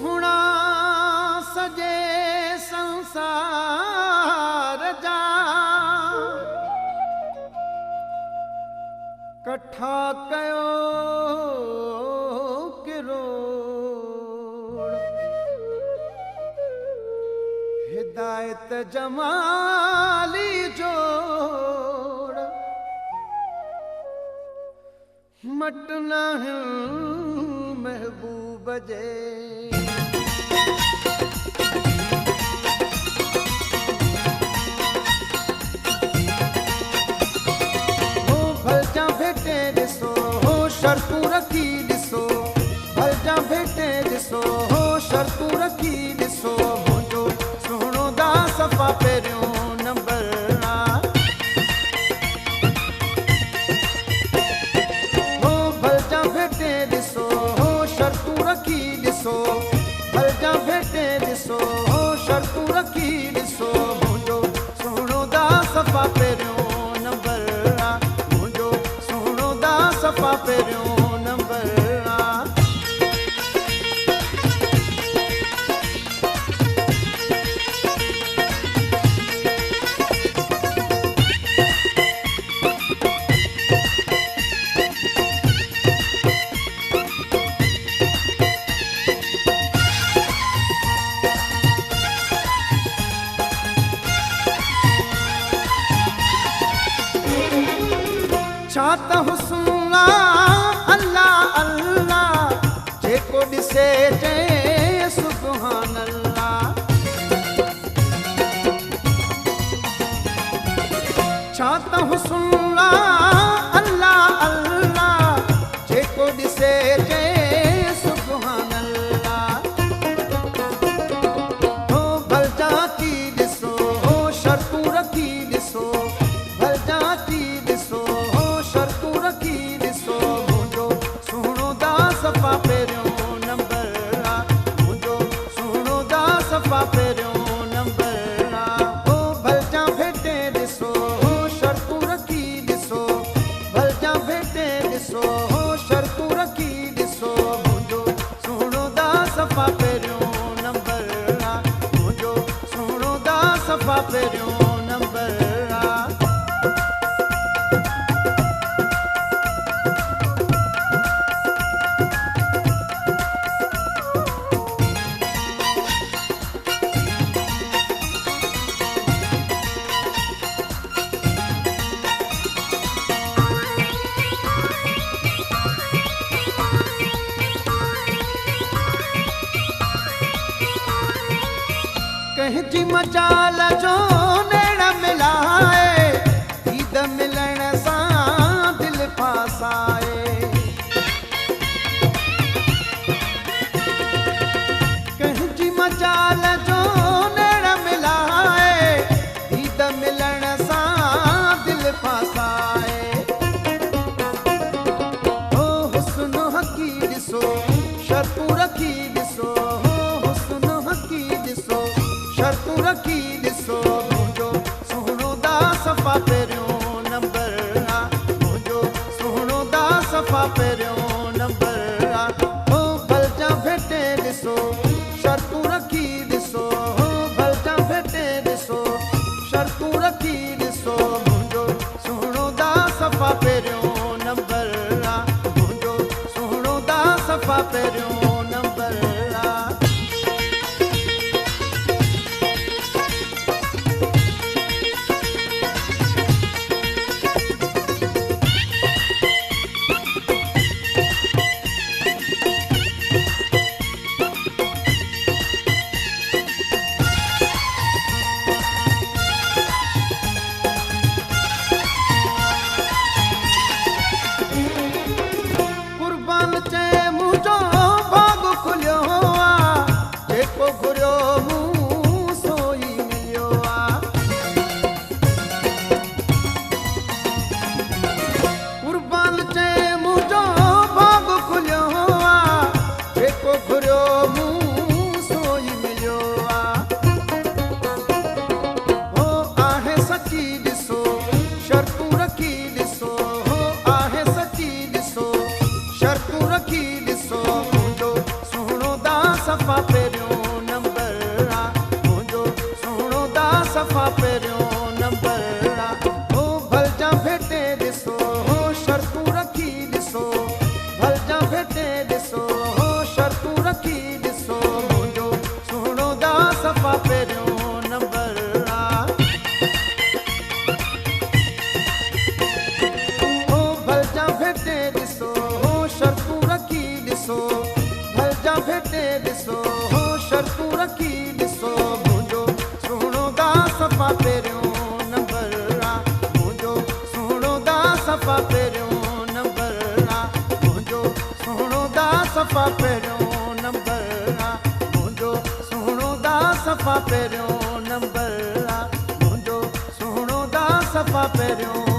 सुहणा सजे संसार जा कठा कयो किरोड़ हिदायत जमाली जोड़ मटना है महबूब जे शर्तू रखी ॾिसो भलजा भेटे ॾिसो हो शर्तू रखी ॾिसो मुंहिंजो सुहिणो दा सफ़ा पहिरियों नंबर हो भलजा भेटे ॾिसो हो शर्तू रखी ॾिसो भलजा भेटे ॾिसो हो शर्तू रखी ॾिसो मुंहिंजो सुहिणो दा सफ़ा पहिरियों नंबर मुंहिंजो सुहिणो दा सफ़ा पहिरियों छा त हुस्न अल्लाह अल्लाह जेको ॾिसे चए सुभान अल्लाह छा त हुस्न अल्लाह अल्लाह जेको ॾिसे चए सुभान अल्लाह हो भलजा थी ॾिसो हो शर्तू रखी ॾिसो भलजा थी ॾिसो सफ़ा पहिरियों नंबर मुंहिंजो सुहिणो दा सफ़ा पहिरियों नंबर हो भलजा भेटे ॾिसो हो शर्तू रखी ॾिसो भलजा भेटे ॾिसो हो शर्तू रखी ॾिसो मुंहिंजो सुहिणो दा सफ़ा पहिरियों नंबर मुंहिंजो सुहिणो दा सफ़ा पहिरियों नंबर कंहिंजी मजाल जो नेण मिलाए दीद मिलण सां दिलि फासाए कंहिंजी मजाल जो नेण मिलाए दीद मिलण सां दिलि फासाए हो हुस्न हकी ॾिसो शर्तू रखी ॾिसो हो हुस्न हकी ॾिसो शर्तू रखी ॾिसो मुंहिंजो सुहिणो दा सफ़ा पहिरियों नंबर मुंहिंजो सुहिणो दा सफ़ा पहिरियों नंबर हो भलजा भेटे ॾिसो शर्तू रखी ॾिसो हो भलजा भेटे ॾिसो शर्तू रखी ॾिसो मुंहिंजो सुहिणो दा सफ़ा पहिरियों नंबर मुंहिंजो सुहिणो दा सफ़ा पहिरियों नंबर ॾिसो शर्तूं रखी ॾिसो भल जा भेटे ॾिसो शर्तूं रखी ॾिसो मुंहिंजो सुहिणो दा सफ़ा पहिरियों नंबर आहे मुंहिंजो सुहिणो दा सफ़ा पहिरियों नंबर आहे मुंहिंजो सुहिणो दा सफ़ा पहिरियों नंबर आहे मुंहिंजो सुहिणो दा सफ़ा पहिरियों नंबर आहे मुंहिंजो सुहिणो दा सफ़ा पहिरियों